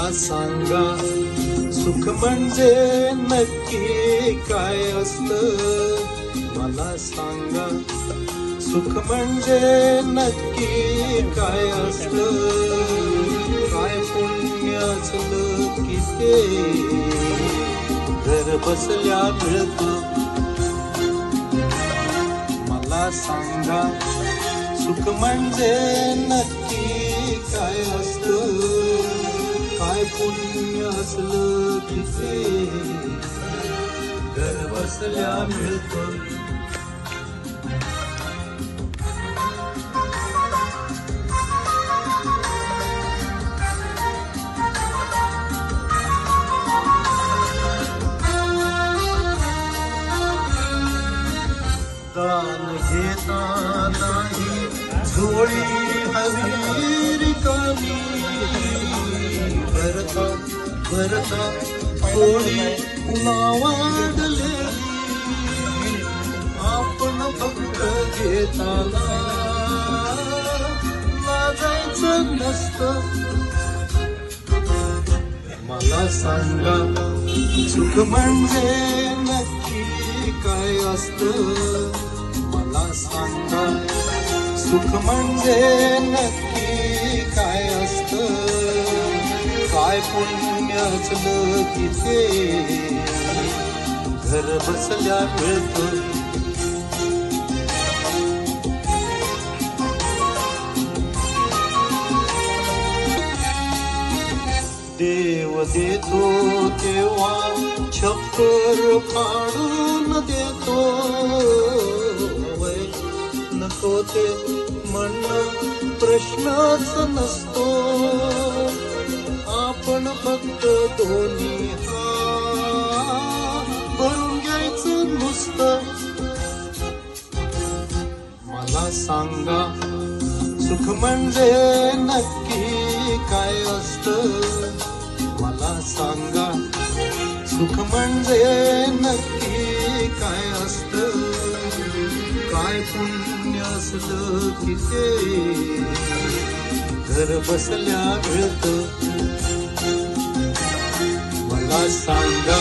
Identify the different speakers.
Speaker 1: मला सांगा सुख म्हणजे नक्की काय असतं? मला सांगा सुख म्हणजे नक्की काय असतं? काय पुण्य असलं की ते घर बसल्या मिळतं? मला सांगा सुख म्हणजे नक्की काय असतं? काय पुण्य असलं की ते घर बसल्या मिळतं? दान घेता नाही झोळी हवी रिकामी, भरता भरता थोडी पुन्हा वाढले. आपण फक्त घेताना लाजायचं नसतं. मला सांगा सुख म्हणजे नक्की काय असतं? मला सांगा सुख म्हणजे नक्की काय असतं? काय पुण्य असलं की ते घर बसल्या मिळतं? देव देतो तेव्हा छप्पर फाडून देतो. नको ते म्हणणं प्रश्नच नसतो. आपण फक्त दोन्ही भरून घ्यायचं नुसतं. मला सांगा सुख म्हणजे नक्की काय असतं? मला सांगा सुख म्हणजे नक्की काय असतं? काय पुण्य असलं की ते घर बसल्या मिळतं? मला सांगा